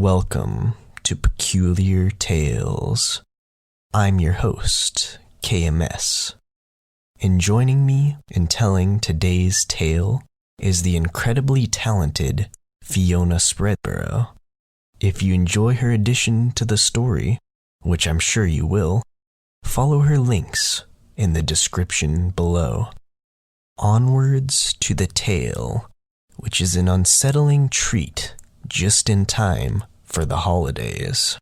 Welcome to Peculiar Tales. I'm your host, KMS, and joining me in telling today's tale is the incredibly talented Fiona Spreadborough. If you enjoy her addition to the story, which I'm sure you will, follow her links in the description below. Onwards to the tale, which is an unsettling treat just in time for the holidays.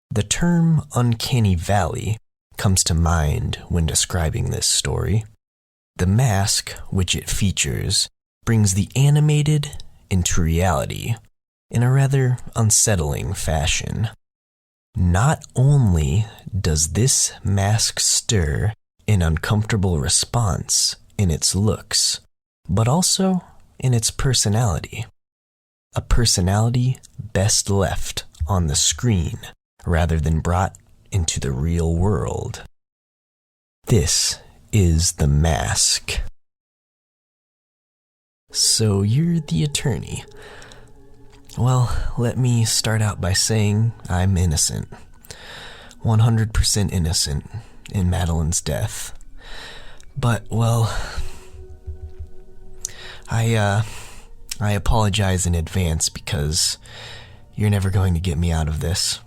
The term uncanny valley comes to mind when describing this story. The mask which it features brings the animated into reality in a rather unsettling fashion. Not only does this mask stir an uncomfortable response in its looks, but also in its personality. A personality best left on the screen rather than brought into the real world. This is The Mask. So you're the attorney. Well, let me start out by saying I'm innocent. 100% innocent in Madeline's death. But, well, I apologize in advance because you're never going to get me out of this.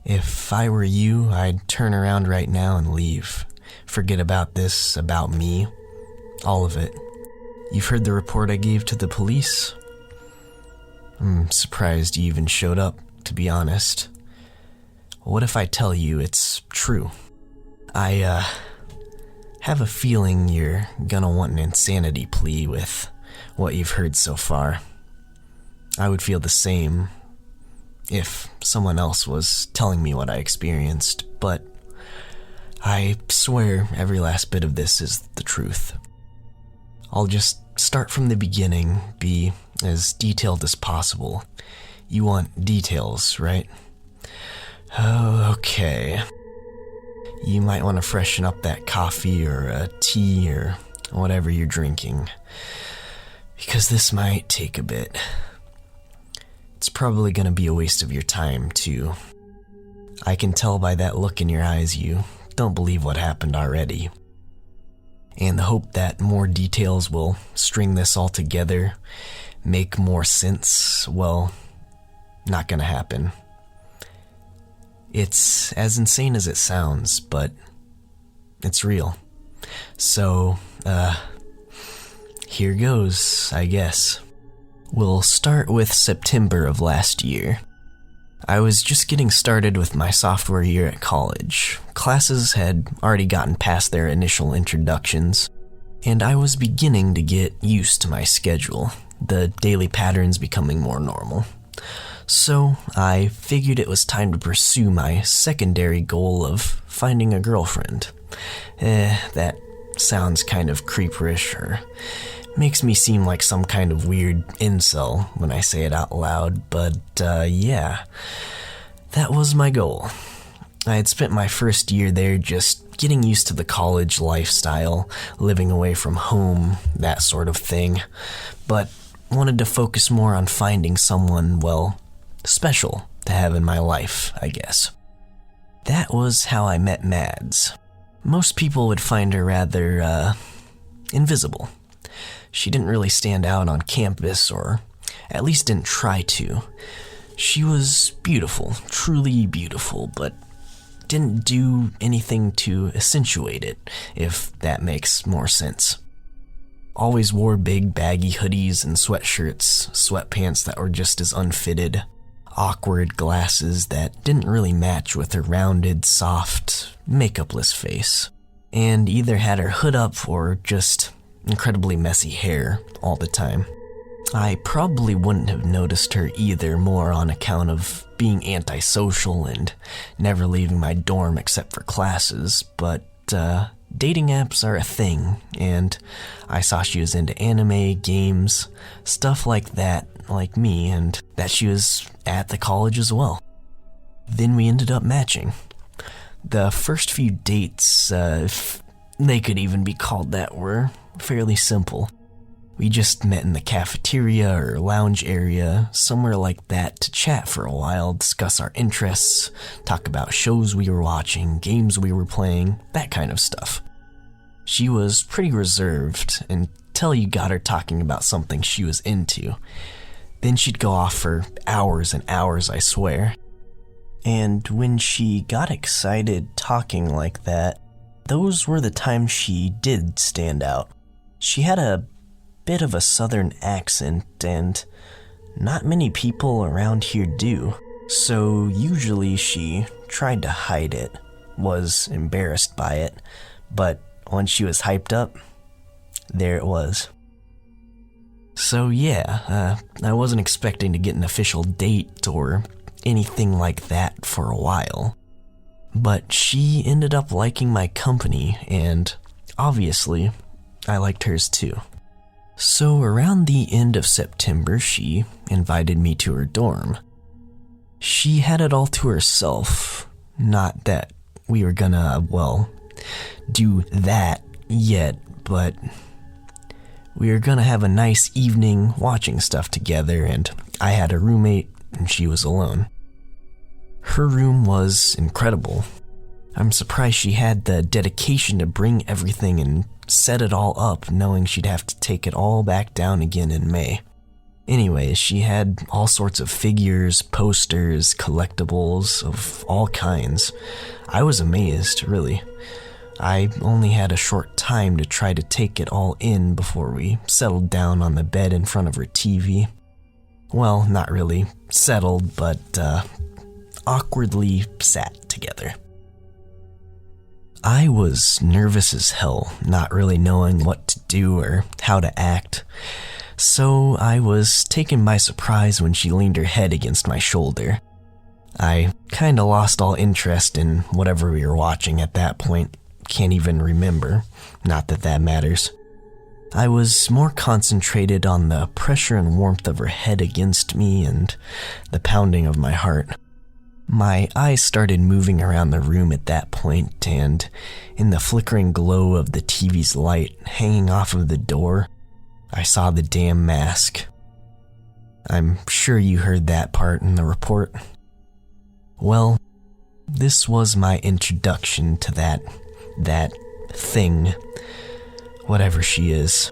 If I were you, I'd turn around right now and leave. Forget about this, about me, all of it. You've heard the report I gave to the police? I'm surprised you even showed up, to be honest. What if I tell you it's true? I have a feeling you're gonna want an insanity plea with what you've heard so far. I would feel the same if someone else was telling me what I experienced, but I swear every last bit of this is the truth. I'll just start from the beginning, be as detailed as possible. You want details, right? Oh, okay. You might want to freshen up that coffee or a tea or whatever you're drinking, because this might take a bit. It's probably going to be a waste of your time, too. I can tell by that look in your eyes you don't believe what happened already. And the hope that more details will string this all together, make more sense, well, not going to happen. It's as insane as it sounds, but it's real. So, here goes, I guess. We'll start with September of last year. I was just getting started with my sophomore year at college. Classes had already gotten past their initial introductions, and I was beginning to get used to my schedule, the daily patterns becoming more normal. So I figured it was time to pursue my secondary goal of finding a girlfriend. That sounds kind of creeperish, or makes me seem like some kind of weird incel when I say it out loud, but yeah, that was my goal. I had spent my first year there just getting used to the college lifestyle, living away from home, that sort of thing, but wanted to focus more on finding someone, well, special to have in my life, I guess. That was how I met Mads. Most people would find her rather, invisible. She didn't really stand out on campus, or at least didn't try to. She was beautiful, truly beautiful, but didn't do anything to accentuate it, if that makes more sense. Always wore big baggy hoodies and sweatshirts, sweatpants that were just as unfitted, awkward glasses that didn't really match with her rounded, soft, makeupless face, and either had her hood up or just incredibly messy hair all the time. I probably wouldn't have noticed her either, more on account of being antisocial and never leaving my dorm except for classes, but dating apps are a thing, and I saw she was into anime, games, stuff like that, like me, and that she was at the college as well. Then we ended up matching. The first few dates, if they could even be called that, were fairly simple. We just met in the cafeteria or lounge area, somewhere like that, to chat for a while, discuss our interests, talk about shows we were watching, games we were playing, that kind of stuff. She was pretty reserved until you got her talking about something she was into. Then she'd go off for hours and hours, I swear. And when she got excited talking like that, those were the times she did stand out. She had a bit of a southern accent, and not many people around here do. So usually she tried to hide it, was embarrassed by it, but when she was hyped up, there it was. So yeah, I wasn't expecting to get an official date or anything like that for a while. But she ended up liking my company, and obviously, I liked hers too. So around the end of September, she invited me to her dorm. She had it all to herself. Not that we were gonna, do that yet, but we were gonna have a nice evening watching stuff together, and I had a roommate, and she was alone. Her room was incredible. I'm surprised she had the dedication to bring everything and set it all up, knowing she'd have to take it all back down again in May. Anyways, she had all sorts of figures, posters, collectibles of all kinds. I was amazed, really. I only had a short time to try to take it all in before we settled down on the bed in front of her TV. Well, not really settled, but awkwardly sat together. I was nervous as hell, not really knowing what to do or how to act. So I was taken by surprise when she leaned her head against my shoulder. I kinda lost all interest in whatever we were watching at that point. Can't even remember. Not that that matters. I was more concentrated on the pressure and warmth of her head against me and the pounding of my heart. My eyes started moving around the room at that point, and in the flickering glow of the TV's light hanging off of the door, I saw the damn mask. I'm sure you heard that part in the report. Well, this was my introduction to that thing, whatever she is.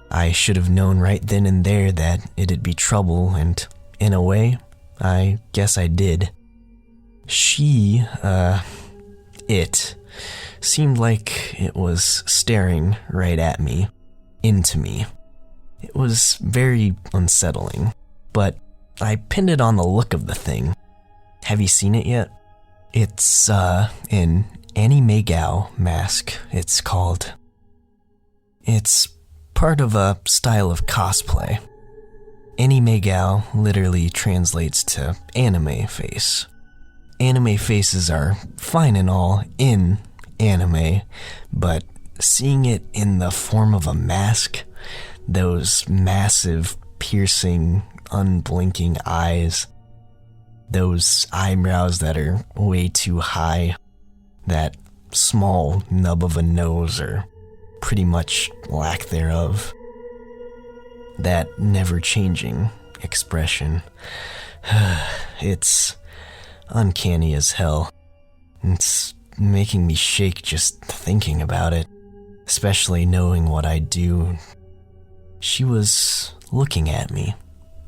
I should have known right then and there that it'd be trouble, and in a way, I guess I did. It seemed like it was staring right at me, into me. It was very unsettling, but I pinned it on the look of the thing. Have you seen it yet? It's, an uncanny mask, it's called. It's part of a style of cosplay. Uncanny literally translates to anime face. Anime faces are fine and all in anime, but seeing it in the form of a mask, those massive, piercing, unblinking eyes, those eyebrows that are way too high, that small nub of a nose or pretty much lack thereof, that never-changing expression. It's uncanny as hell. It's making me shake just thinking about it, especially knowing what I do. She was looking at me.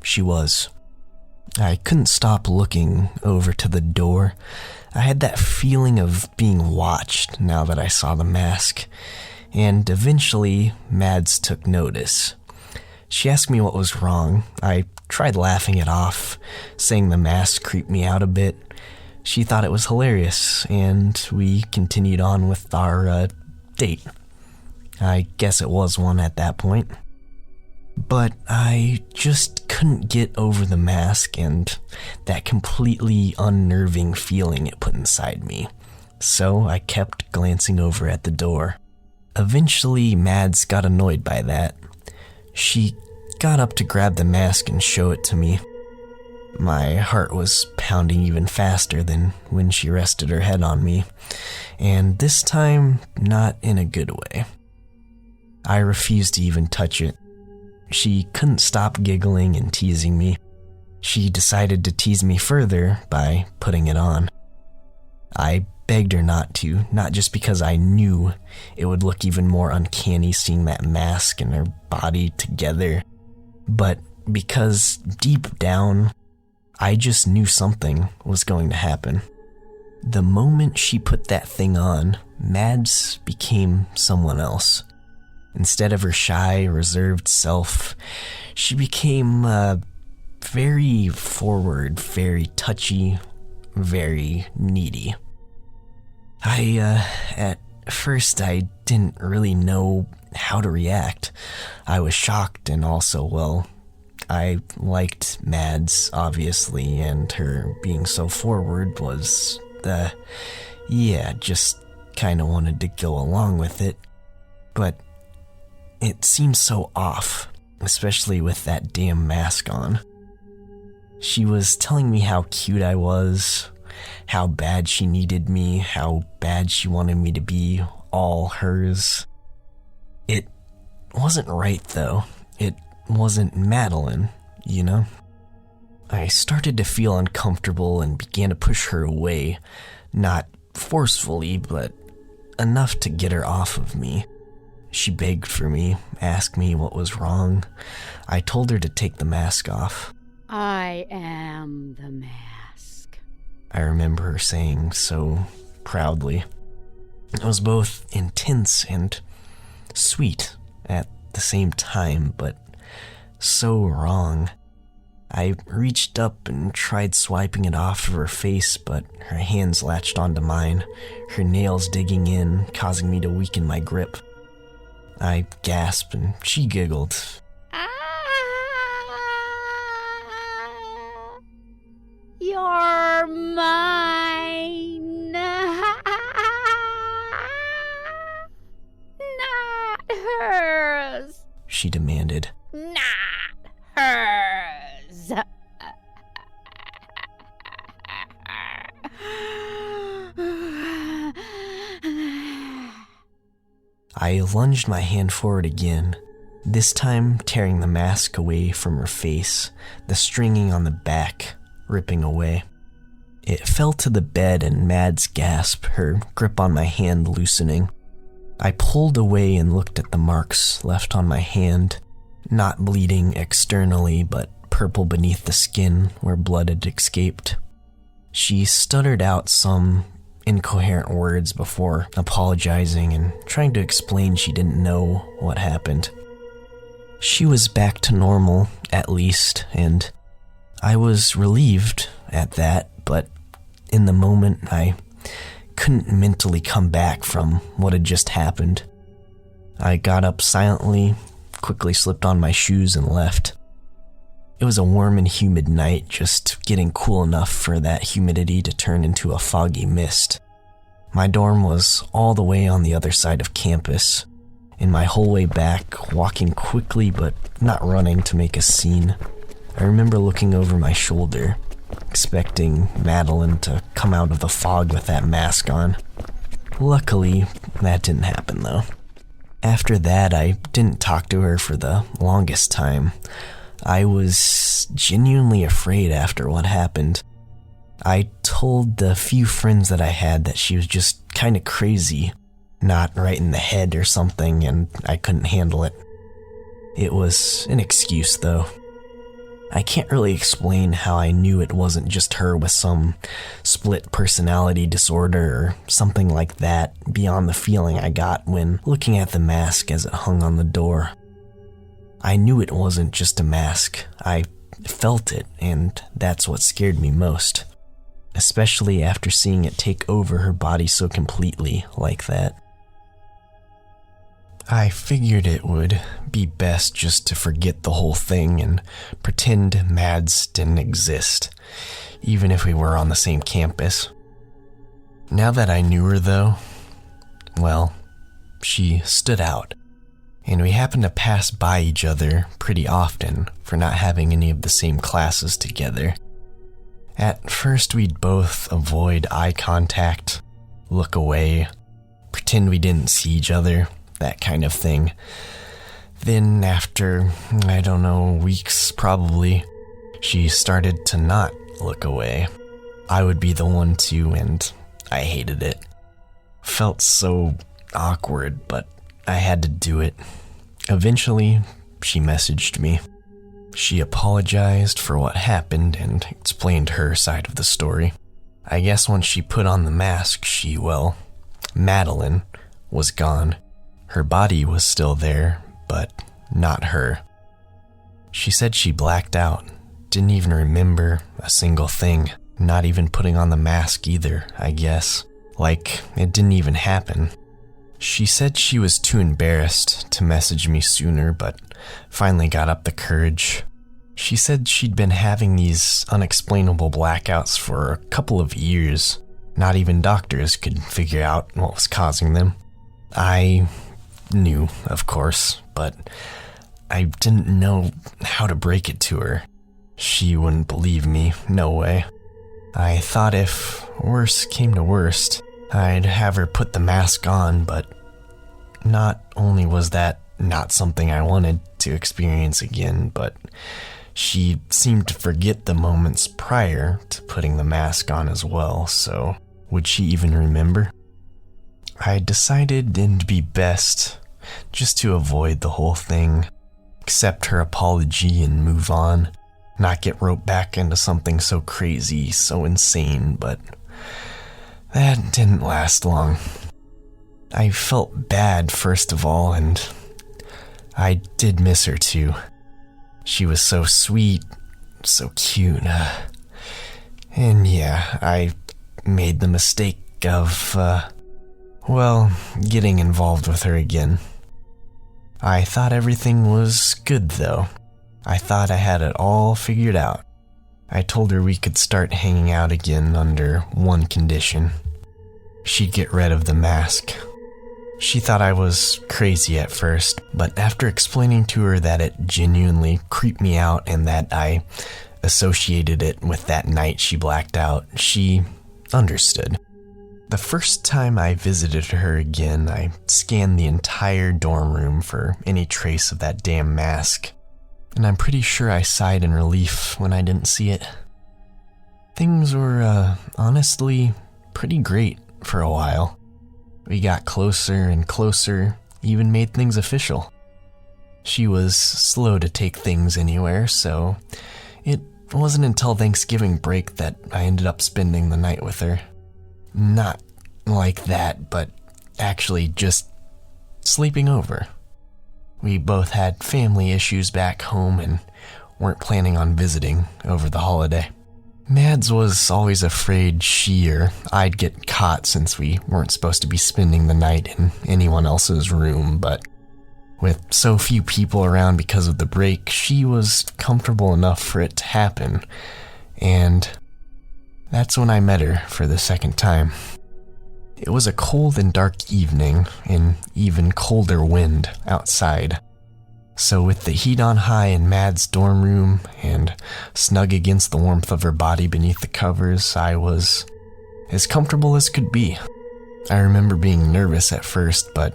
She was. I couldn't stop looking over to the door. I had that feeling of being watched now that I saw the mask, and eventually Mads took notice. She asked me what was wrong. I tried laughing it off, saying the mask creeped me out a bit. She thought it was hilarious, and we continued on with our date. I guess it was one at that point. But I just couldn't get over the mask and that completely unnerving feeling it put inside me. So I kept glancing over at the door. Eventually, Mads got annoyed by that. She got up to grab the mask and show it to me. My heart was pounding even faster than when she rested her head on me, and this time, not in a good way. I refused to even touch it. She couldn't stop giggling and teasing me. She decided to tease me further by putting it on. I begged her not to, not just because I knew it would look even more uncanny seeing that mask and her body together, but because deep down, I just knew something was going to happen. The moment she put that thing on, Mads became someone else. Instead of her shy, reserved self, she became very forward, very touchy, very needy. At first, I didn't really know how to react. I was shocked, and also, well, I liked Mads, obviously, and her being so forward was, just kinda wanted to go along with it. But it seemed so off, especially with that damn mask on. She was telling me how cute I was, how bad she needed me, how bad she wanted me to be all hers. It wasn't right, though. It wasn't Madeline, you know? I started to feel uncomfortable and began to push her away, not forcefully, but enough to get her off of me. She begged for me, asked me what was wrong. I told her to take the mask off. I am the mask, I remember her saying so proudly. It was both intense and sweet at the same time, but so wrong. I reached up and tried swiping it off of her face, but her hands latched onto mine, her nails digging in, causing me to weaken my grip. I gasped and she giggled. You're mine. Not hers. She demanded. Not hers. I lunged my hand forward again, this time tearing the mask away from her face, the stringing on the back ripping away. It fell to the bed and Mads gasped, her grip on my hand loosening. I pulled away and looked at the marks left on my hand, not bleeding externally, but purple beneath the skin where blood had escaped. She stuttered out some incoherent words before apologizing and trying to explain she didn't know what happened. She was back to normal, at least, and I was relieved at that, but in the moment I couldn't mentally come back from what had just happened. I got up silently, quickly slipped on my shoes and left. It was a warm and humid night, just getting cool enough for that humidity to turn into a foggy mist. My dorm was all the way on the other side of campus. In my whole way back, walking quickly but not running to make a scene, I remember looking over my shoulder, expecting Madeline to come out of the fog with that mask on. Luckily, that didn't happen though. After that, I didn't talk to her for the longest time. I was genuinely afraid after what happened. I told the few friends that I had that she was just kind of crazy, not right in the head or something, and I couldn't handle it. It was an excuse though. I can't really explain how I knew it wasn't just her with some split personality disorder or something like that beyond the feeling I got when looking at the mask as it hung on the door. I knew it wasn't just a mask. I felt it, and that's what scared me most, especially after seeing it take over her body so completely like that. I figured it would be best just to forget the whole thing and pretend Mads didn't exist, even if we were on the same campus. Now that I knew her though, well, she stood out, and we happened to pass by each other pretty often for not having any of the same classes together. At first we'd both avoid eye contact, look away, pretend we didn't see each other, that kind of thing. Then after, I don't know, weeks probably, she started to not look away. I would be the one to, and I hated it. Felt so awkward, but I had to do it. Eventually, she messaged me. She apologized for what happened and explained her side of the story. I guess once she put on the mask, Madeline was gone. Her body was still there, but not her. She said she blacked out, didn't even remember a single thing, not even putting on the mask either, I guess. Like it didn't even happen. She said she was too embarrassed to message me sooner, but finally got up the courage. She said she'd been having these unexplainable blackouts for a couple of years. Not even doctors could figure out what was causing them. I knew, of course, but I didn't know how to break it to her. She wouldn't believe me, no way. I thought if worse came to worst, I'd have her put the mask on, but not only was that not something I wanted to experience again, but she seemed to forget the moments prior to putting the mask on as well, so would she even remember? I decided it'd be best just to avoid the whole thing, accept her apology and move on, not get roped back into something so crazy, so insane, but that didn't last long. I felt bad, first of all, and I did miss her too. She was so sweet, so cute. And yeah, I made the mistake of, getting involved with her again. I thought everything was good, though. I thought I had it all figured out. I told her we could start hanging out again under one condition. She'd get rid of the mask. She thought I was crazy at first, but after explaining to her that it genuinely creeped me out and that I associated it with that night she blacked out, she understood. The first time I visited her again, I scanned the entire dorm room for any trace of that damn mask, and I'm pretty sure I sighed in relief when I didn't see it. Things were, honestly, pretty great for a while. We got closer and closer, even made things official. She was slow to take things anywhere, so it wasn't until Thanksgiving break that I ended up spending the night with her. Not like that, but actually just sleeping over. We both had family issues back home and weren't planning on visiting over the holiday. Mads was always afraid she or I'd get caught since we weren't supposed to be spending the night in anyone else's room, but with so few people around because of the break, she was comfortable enough for it to happen, and that's when I met her for the second time. It was a cold and dark evening, and even colder wind outside. So with the heat on high in Mad's dorm room and snug against the warmth of her body beneath the covers, I was as comfortable as could be. I remember being nervous at first, but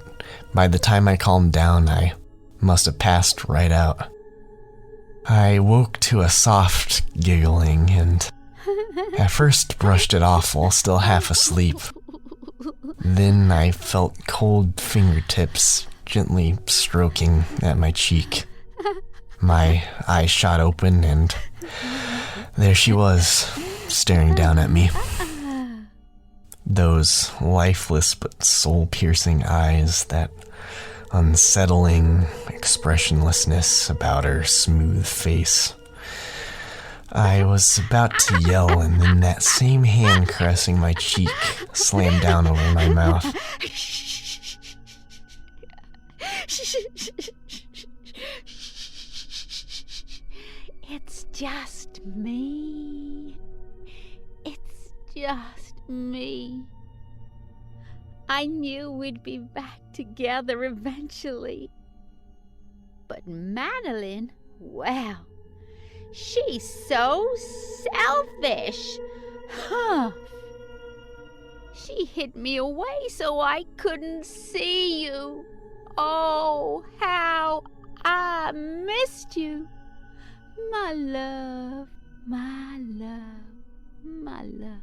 by the time I calmed down, I must have passed right out. I woke to a soft giggling and at first brushed it off while still half asleep. Then I felt cold fingertips gently stroking at my cheek. My eyes shot open and there she was, staring down at me. Those lifeless but soul-piercing eyes, that unsettling expressionlessness about her smooth face. I was about to yell, and then that same hand caressing my cheek slammed down over my mouth. It's just me. It's just me. I knew we'd be back together eventually. But Madeline, well, she's so selfish. Huh. She hid me away so I couldn't see you. Oh, how I missed you. My love, my love, my love.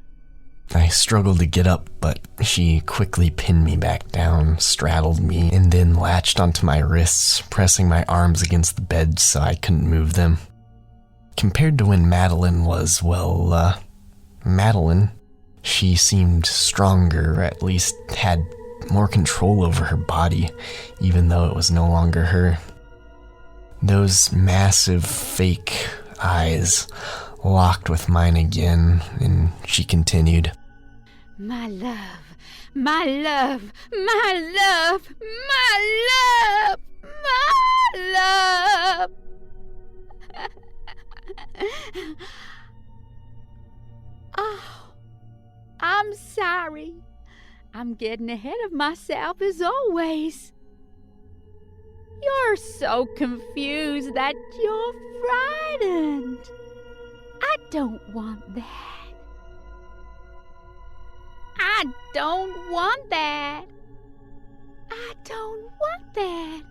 I struggled to get up, but she quickly pinned me back down, straddled me, and then latched onto my wrists, pressing my arms against the bed so I couldn't move them. Compared to when Madeline was, Madeline, she seemed stronger, or at least had more control over her body, even though it was no longer her. Those massive, fake eyes locked with mine again, and she continued. My love, my love, my love, my love, my love. Oh, I'm sorry. I'm getting ahead of myself as always. You're so confused that you're frightened. I don't want that. I don't want that. I don't want that.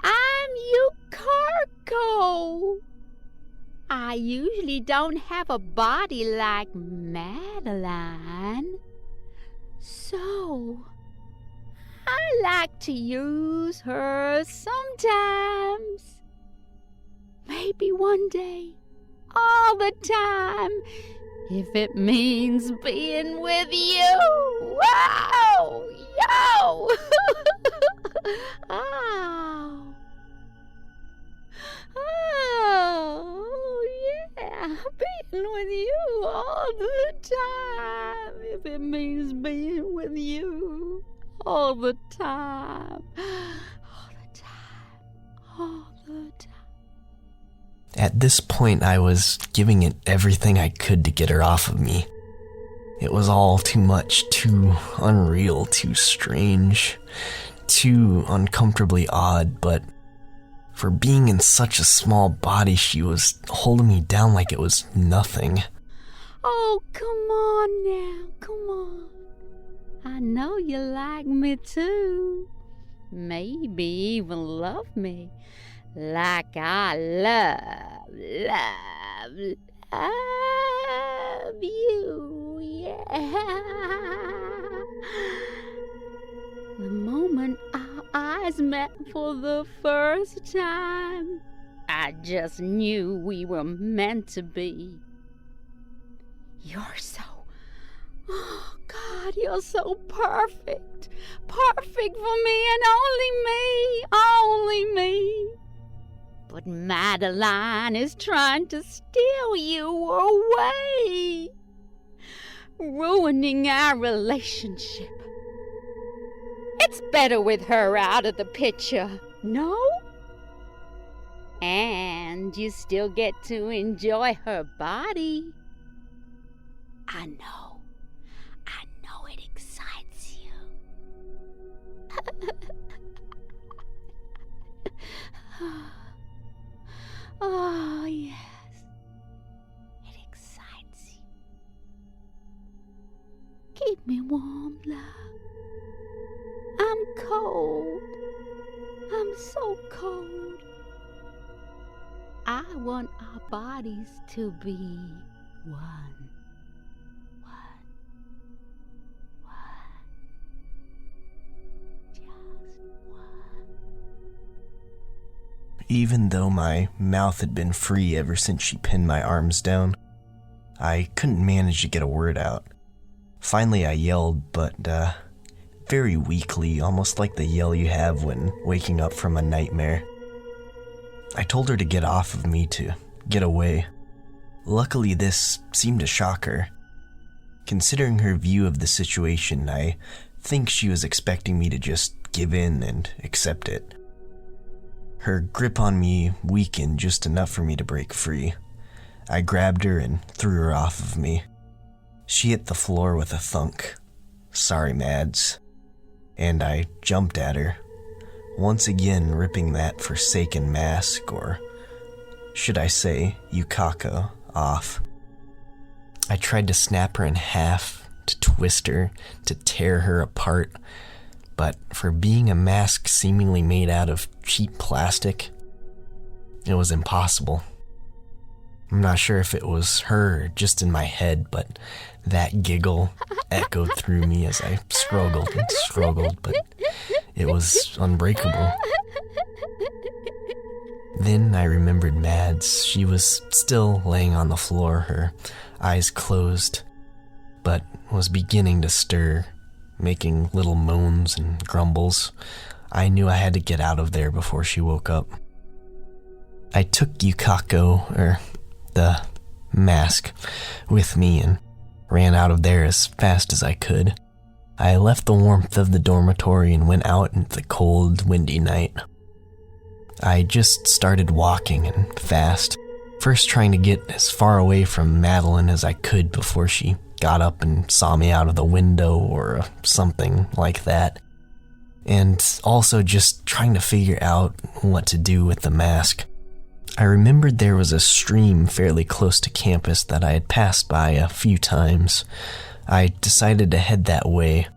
I'm Eucarco. I usually don't have a body like Madeline. So, I like to use her sometimes. Maybe one day, all the time, if it means being with you. Whoa! Yo! Oh. Oh, yeah, being with you all the time, if it means being with you all the time, all the time, all the time. At this point, I was giving it everything I could to get her off of me. It was all too much, too unreal, too strange, too uncomfortably odd, but for being in such a small body, she was holding me down like it was nothing. Oh, come on now, come on. I know you like me too. Maybe even love me. Like I love you, yeah. The moment our eyes met for the first time, I just knew we were meant to be. You're so, oh God, you're so perfect. Perfect for me and only me. But Madeline is trying to steal you away, ruining our relationship. It's better with her out of the picture, no? And you still get to enjoy her body. I know it excites you. Oh, yes, it excites you. Keep me warm, love. I'm cold. I'm so cold. I want our bodies to be one. Just one. Even though my mouth had been free ever since she pinned my arms down, I couldn't manage to get a word out. Finally I yelled, but very weakly, almost like the yell you have when waking up from a nightmare. I told her to get off of me, to get away. Luckily, this seemed to shock her. Considering her view of the situation, I think she was expecting me to just give in and accept it. Her grip on me weakened just enough for me to break free. I grabbed her and threw her off of me. She hit the floor with a thunk. Sorry, Mads. And I jumped at her, once again ripping that forsaken mask, or should I say, Yukaka, off. I tried to snap her in half, to twist her, to tear her apart, but for being a mask seemingly made out of cheap plastic, it was impossible. I'm not sure if it was her or just in my head, but that giggle echoed through me as I struggled and struggled, but it was unbreakable. Then I remembered Mads. She was still laying on the floor, her eyes closed, but was beginning to stir, making little moans and grumbles. I knew I had to get out of there before she woke up. I took Yukako, the mask, with me and ran out of there as fast as I could. I left the warmth of the dormitory and went out into the cold, windy night. I just started walking and fast, first trying to get as far away from Madeline as I could before she got up and saw me out of the window or something like that, and also just trying to figure out what to do with the mask. I remembered there was a stream fairly close to campus that I had passed by a few times. I decided to head that way.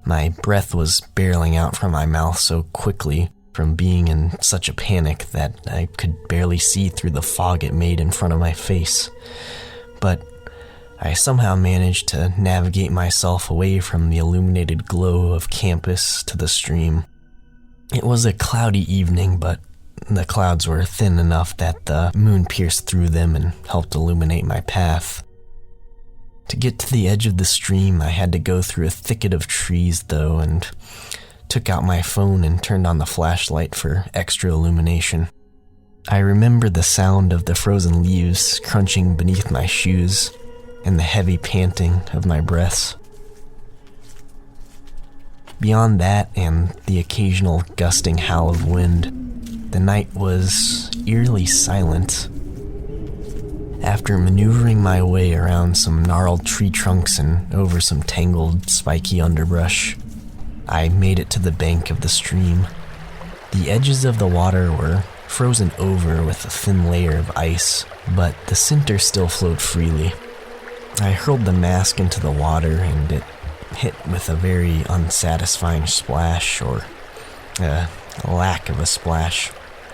My breath was barreling out from my mouth so quickly from being in such a panic that I could barely see through the fog it made in front of my face. But I somehow managed to navigate myself away from the illuminated glow of campus to the stream. It was a cloudy evening, but the clouds were thin enough that the moon pierced through them and helped illuminate my path. To get to the edge of the stream, I had to go through a thicket of trees, though, and took out my phone and turned on the flashlight for extra illumination. I remember the sound of the frozen leaves crunching beneath my shoes and the heavy panting of my breaths. Beyond that and the occasional gusting howl of wind, the night was eerily silent. After maneuvering my way around some gnarled tree trunks and over some tangled, spiky underbrush, I made it to the bank of the stream. The edges of the water were frozen over with a thin layer of ice, but the center still flowed freely. I hurled the mask into the water and it hit with a very unsatisfying splash, or a lack of a splash,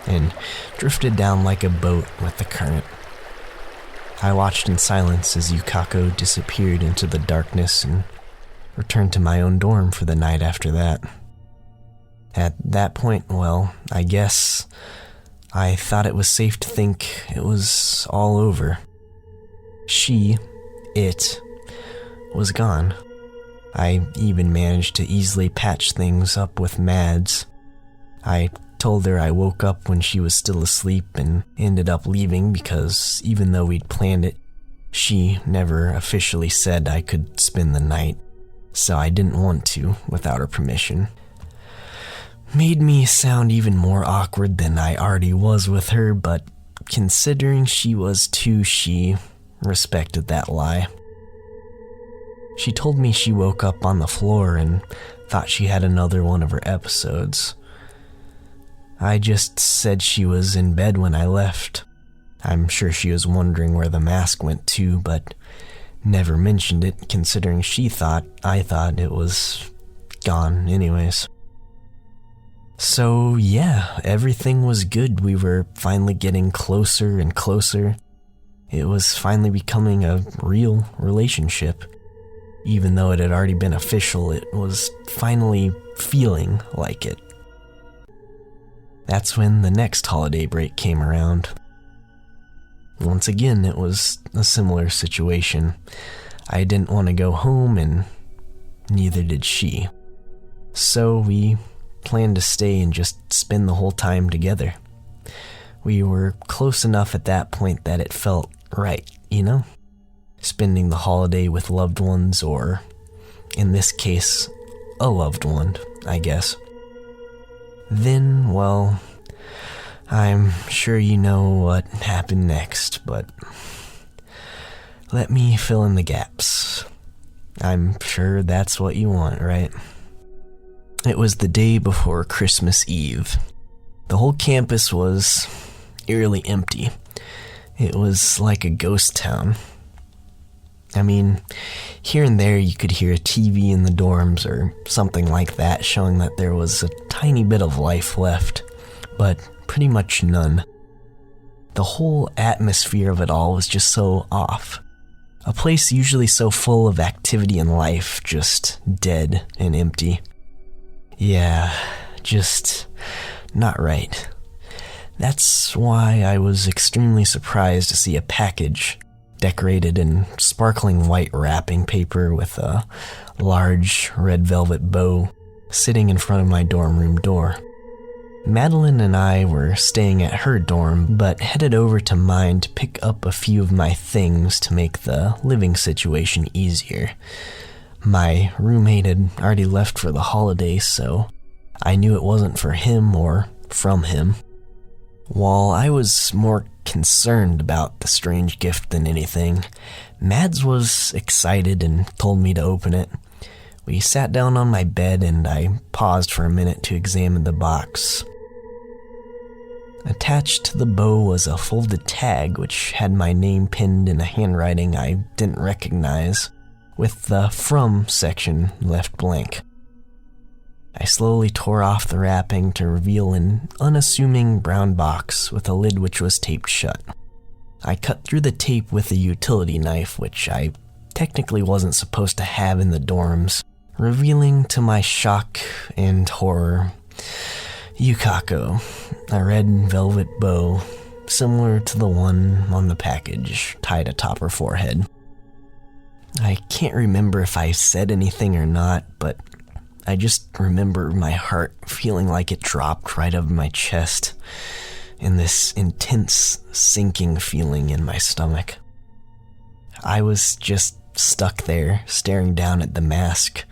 and drifted down like a boat with the current. I watched in silence as Yukako disappeared into the darkness and returned to my own dorm for the night after that. At that point, well, I guess I thought it was safe to think it was all over. It was gone. I even managed to easily patch things up with Mads. I told her I woke up when she was still asleep and ended up leaving because even though we'd planned it, she never officially said I could spend the night, so I didn't want to without her permission. Made me sound even more awkward than I already was with her, but considering she was too, she respected that lie. She told me she woke up on the floor and thought she had another one of her episodes. I just said she was in bed when I left. I'm sure she was wondering where the mask went to, but never mentioned it, considering I thought it was gone anyways. So yeah, everything was good. We were finally getting closer and closer. It was finally becoming a real relationship. Even though it had already been official, it was finally feeling like it. That's when the next holiday break came around. Once again, it was a similar situation. I didn't want to go home, and neither did she. So we planned to stay and just spend the whole time together. We were close enough at that point that it felt right, you know? Spending the holiday with loved ones, or, in this case, a loved one, I guess. Then, well, I'm sure you know what happened next, but let me fill in the gaps. I'm sure that's what you want, right? It was the day before Christmas Eve. The whole campus was eerily empty. It was like a ghost town. I mean, here and there you could hear a TV in the dorms or something like that, showing that there was a tiny bit of life left, but pretty much none. The whole atmosphere of it all was just so off. A place usually so full of activity and life, just dead and empty. Yeah, just not right. That's why I was extremely surprised to see a package decorated in sparkling white wrapping paper with a large red velvet bow sitting in front of my dorm room door. Madeline and I were staying at her dorm, but headed over to mine to pick up a few of my things to make the living situation easier. My roommate had already left for the holidays, so I knew it wasn't for him or from him. While I was more concerned about the strange gift than anything, Mads was excited and told me to open it. We sat down on my bed and I paused for a minute to examine the box. Attached to the bow was a folded tag which had my name pinned in a handwriting I didn't recognize, with the "From" section left blank. I slowly tore off the wrapping to reveal an unassuming brown box with a lid which was taped shut. I cut through the tape with a utility knife, which I technically wasn't supposed to have in the dorms, revealing to my shock and horror Yukako, a red velvet bow, similar to the one on the package, tied atop her forehead. I can't remember if I said anything or not, but I just remember my heart feeling like it dropped right over my chest, and this intense sinking feeling in my stomach. I was just stuck there, staring down at the mask,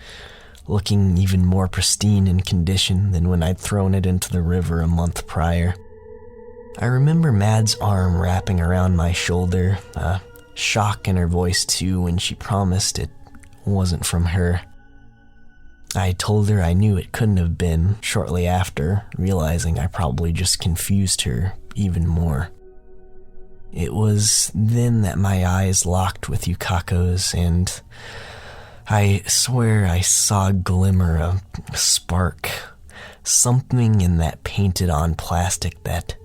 looking even more pristine in condition than when I'd thrown it into the river a month prior. I remember Mad's arm wrapping around my shoulder, a shock in her voice too when she promised it wasn't from her. I told her I knew it couldn't have been shortly after, realizing I probably just confused her even more. It was then that my eyes locked with Yukako's, and I swear I saw a glimmer, a spark, something in that painted-on plastic that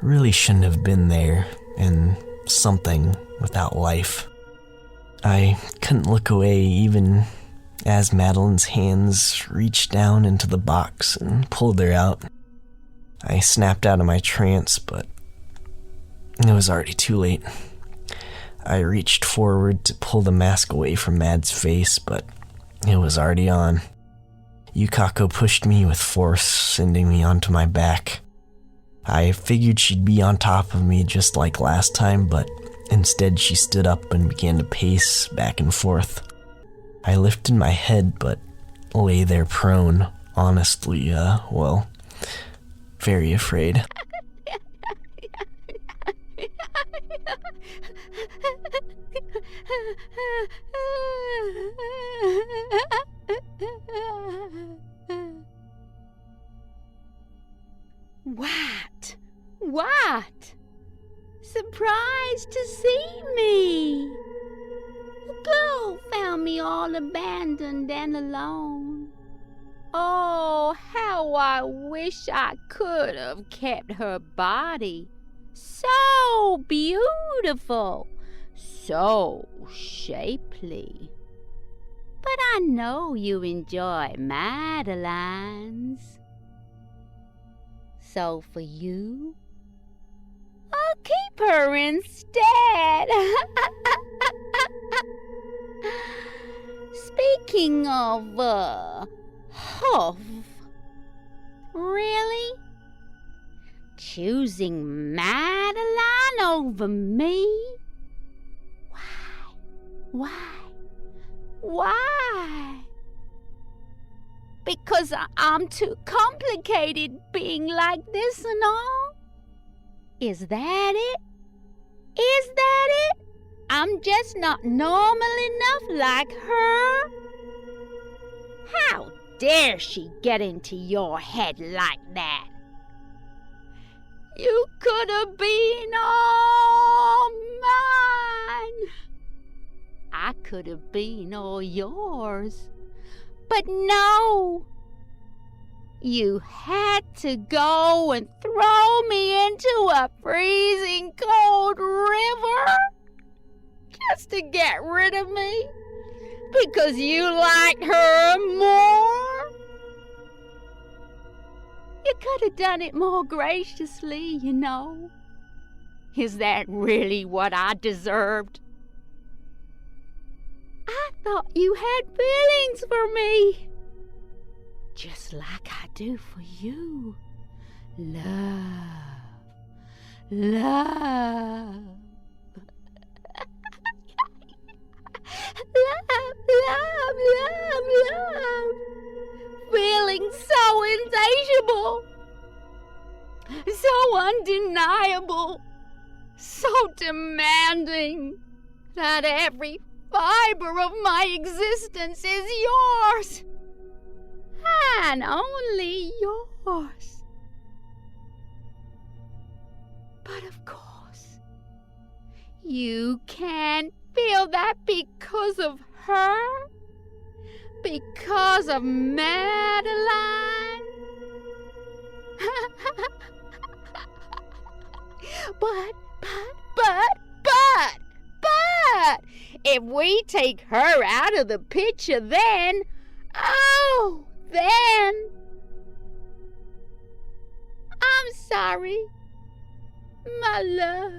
really shouldn't have been there, and something without life. I couldn't look away even as Madeline's hands reached down into the box and pulled her out. I snapped out of my trance, but it was already too late. I reached forward to pull the mask away from Mad's face, but it was already on. Yukako pushed me with force, sending me onto my back. I figured she'd be on top of me just like last time, but instead she stood up and began to pace back and forth. I lifted my head, but lay there prone, honestly, very afraid. What? Surprised to see me? A girl found me all abandoned and alone. Oh, how I wish I could have kept her body. So beautiful, so shapely. But I know you enjoy Madeline's. So for you, I'll keep her instead. Speaking of, huff, really? Choosing Madeline over me? Why? Because I'm too complicated being like this and all? Is that it? I'm just not normal enough like her? How dare she get into your head like that? You could have been all mine. could have been all yours. But no! You had to go and throw me into a freezing cold river just to get rid of me because you liked her more. You could have done it more graciously, you know. Is that really what I deserved? I thought you had feelings for me, just like I do for you. Love. Love. Love. Feeling so insatiable, so undeniable, so demanding that every fiber of my existence is yours, and only yours. But of course, you can't feel that because of her, because of Madeline. But, if we take her out of the picture, then, I'm sorry, my love.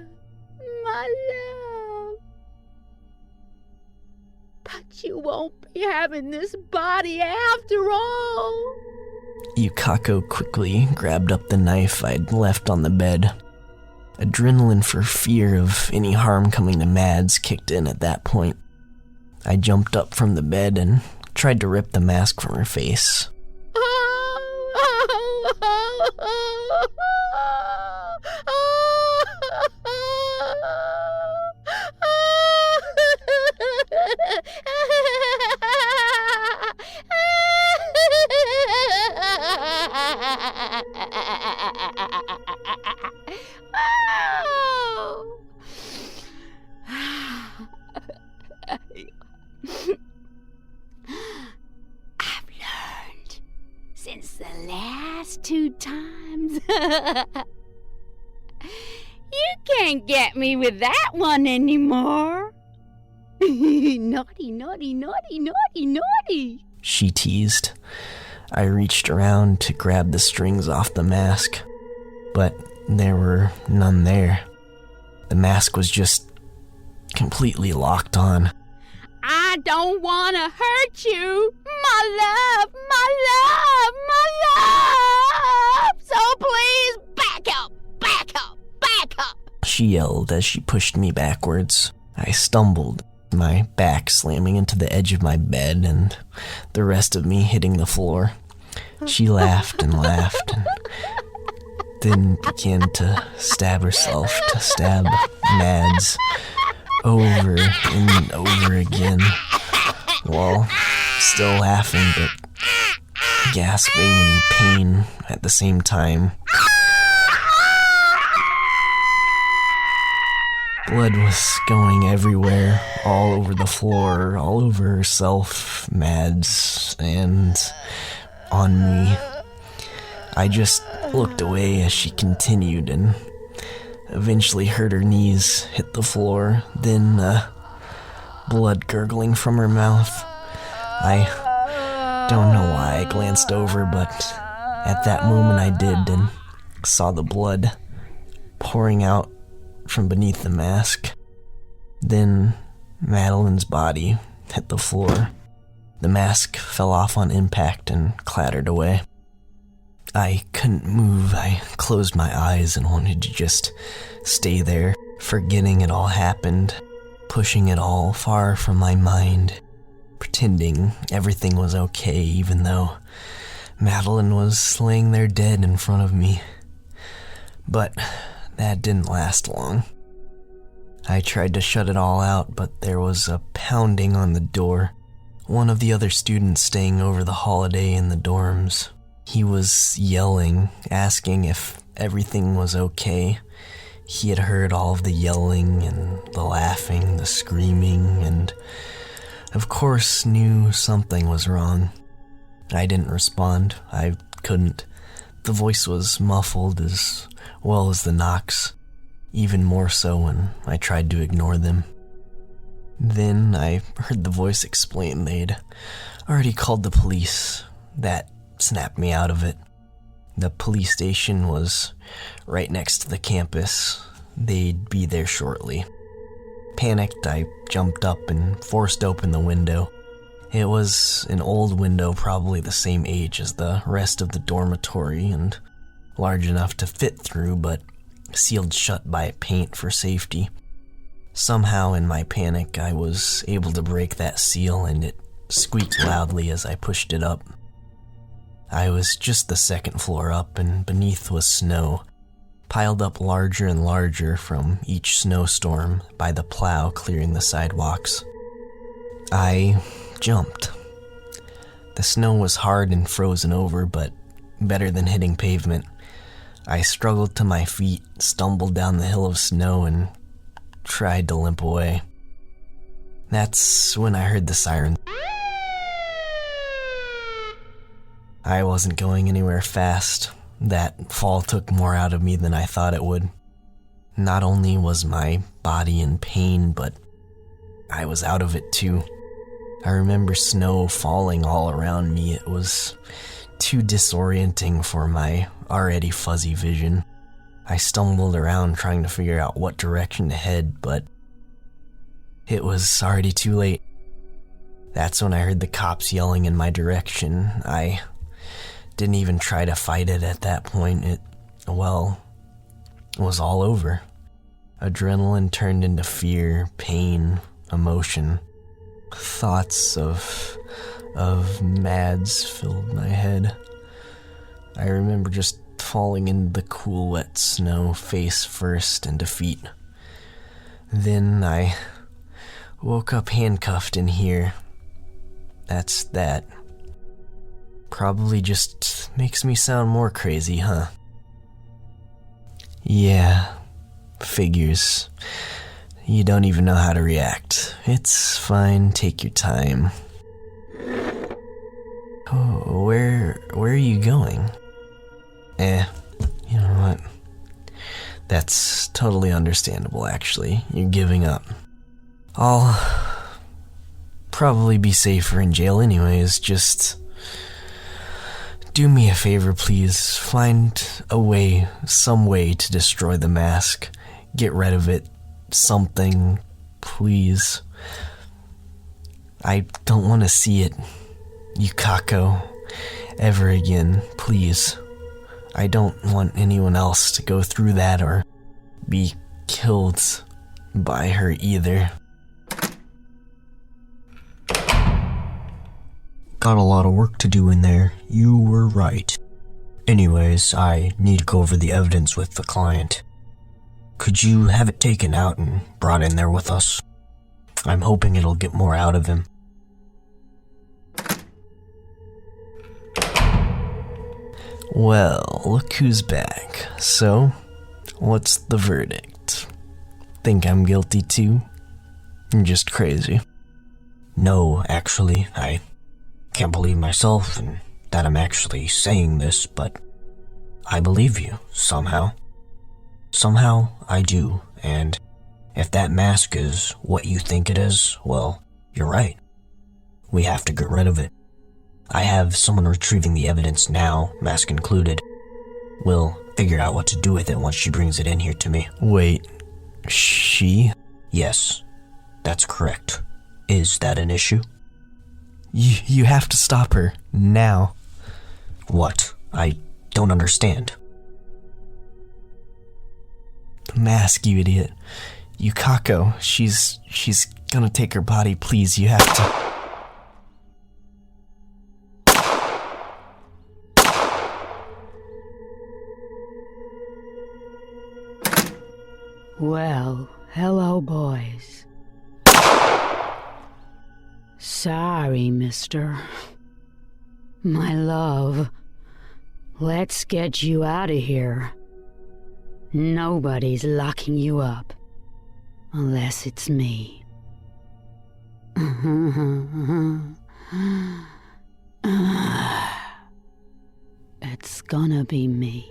But you won't be having this body after all. Yukako quickly grabbed up the knife I'd left on the bed. Adrenaline for fear of any harm coming to Mads kicked in at that point. I jumped up from the bed and tried to rip the mask from her face. I've learned since the last 2 times. You can't get me with that one anymore. Naughty. She teased. I reached around to grab the strings off the mask, but there were none there. The mask was just completely locked on. I don't want to hurt you, my love. So please back up. She yelled as she pushed me backwards. I stumbled, my back slamming into the edge of my bed and the rest of me hitting the floor. She laughed and then began to stab herself, to stab Mads over and over again, while still laughing but gasping in pain at the same time. Blood was going everywhere, all over the floor, all over herself, Mads, and on me. I just looked away as she continued and eventually heard her knees hit the floor, then blood gurgling from her mouth. I don't know why I glanced over, but at that moment I did and saw the blood pouring out from beneath the mask. Then Madeline's body hit the floor. The mask fell off on impact and clattered away. I couldn't move. I closed my eyes and wanted to just stay there, forgetting it all happened, pushing it all far from my mind, pretending everything was okay even though Madeline was laying there dead in front of me. But that didn't last long. I tried to shut it all out, but there was a pounding on the door. One of the other students staying over the holiday in the dorms. He was yelling, asking if everything was okay. He had heard all of the yelling and the laughing, the screaming, and of course, knew something was wrong. I didn't respond. I couldn't. The voice was muffled as well as the knocks, even more so when I tried to ignore them. Then I heard the voice explain they'd already called the police. That snapped me out of it. The police station was right next to the campus. They'd be there shortly. Panicked, I jumped up and forced open the window. It was an old window, probably the same age as the rest of the dormitory and large enough to fit through, but sealed shut by paint for safety. Somehow, in my panic, I was able to break that seal, and it squeaked loudly as I pushed it up. I was just the second floor up, and beneath was snow, piled up larger and larger from each snowstorm by the plow clearing the sidewalks. I jumped. The snow was hard and frozen over, but better than hitting pavement. I struggled to my feet, stumbled down the hill of snow, and tried to limp away. That's when I heard the siren. I wasn't going anywhere fast. That fall took more out of me than I thought it would. Not only was my body in pain, but I was out of it too. I remember snow falling all around me. It was too disorienting for my already fuzzy vision. I stumbled around trying to figure out what direction to head, but it was already too late. That's when I heard the cops yelling in my direction. I didn't even try to fight it at that point. It was all over. Adrenaline turned into fear, pain, emotion. Thoughts of Mads filled my head. I remember just falling into the cool, wet snow, face first, into feet. Then I woke up handcuffed in here. That's that. Probably just makes me sound more crazy, huh? Yeah, figures. You don't even know how to react. It's fine, take your time. Oh, where are you going? You know what? That's totally understandable, actually. You're giving up. I'll probably be safer in jail anyways. Just do me a favor, please. Find a way, some way to destroy the mask. Get rid of it. Something, please. I don't want to see it, Yukako, ever again, please. I don't want anyone else to go through that or be killed by her either. Got a lot of work to do in there. You were right. Anyways, I need to go over the evidence with the client. Could you have it taken out and brought in there with us? I'm hoping it'll get more out of him. Well, look who's back. So, what's the verdict? Think I'm guilty too? You're just crazy. No, actually, I can't believe myself and that I'm actually saying this, but I believe you, somehow. Somehow, I do, and if that mask is what you think it is, well, you're right. We have to get rid of it. I have someone retrieving the evidence now, mask included. We'll figure out what to do with it once she brings it in here to me. Wait, she? Yes, that's correct. Is that an issue? You have to stop her, now. What? I don't understand. The mask, you idiot. Yukako, she's gonna take her body, please, you have to... Well, hello, boys. Sorry, mister. My love, let's get you out of here. Nobody's locking you up, unless it's me. It's gonna be me.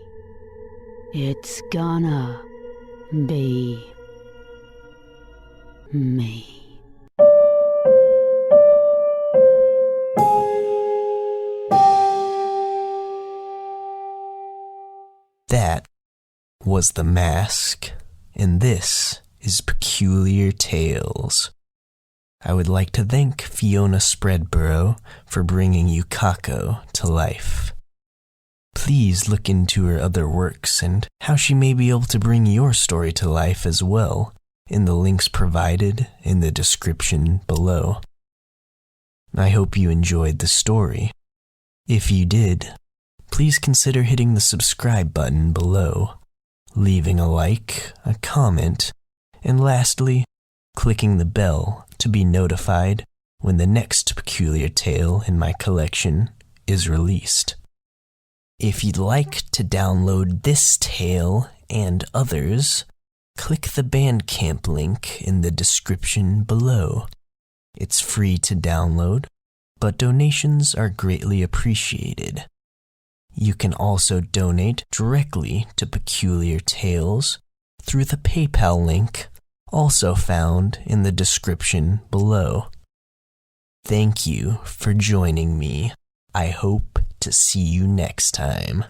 It's gonna be me. That was The Mask, and this is Peculiar Tales. I would like to thank Fiona Spreadborough for bringing Yukako to life. Please look into her other works and how she may be able to bring your story to life as well in the links provided in the description below. I hope you enjoyed the story. If you did, please consider hitting the subscribe button below, leaving a like, a comment, and lastly, clicking the bell to be notified when the next peculiar tale in my collection is released. If you'd like to download this tale and others, click the Bandcamp link in the description below. It's free to download, but donations are greatly appreciated. You can also donate directly to Peculiar Tales through the PayPal link, also found in the description below. Thank you for joining me. I hope to see you next time.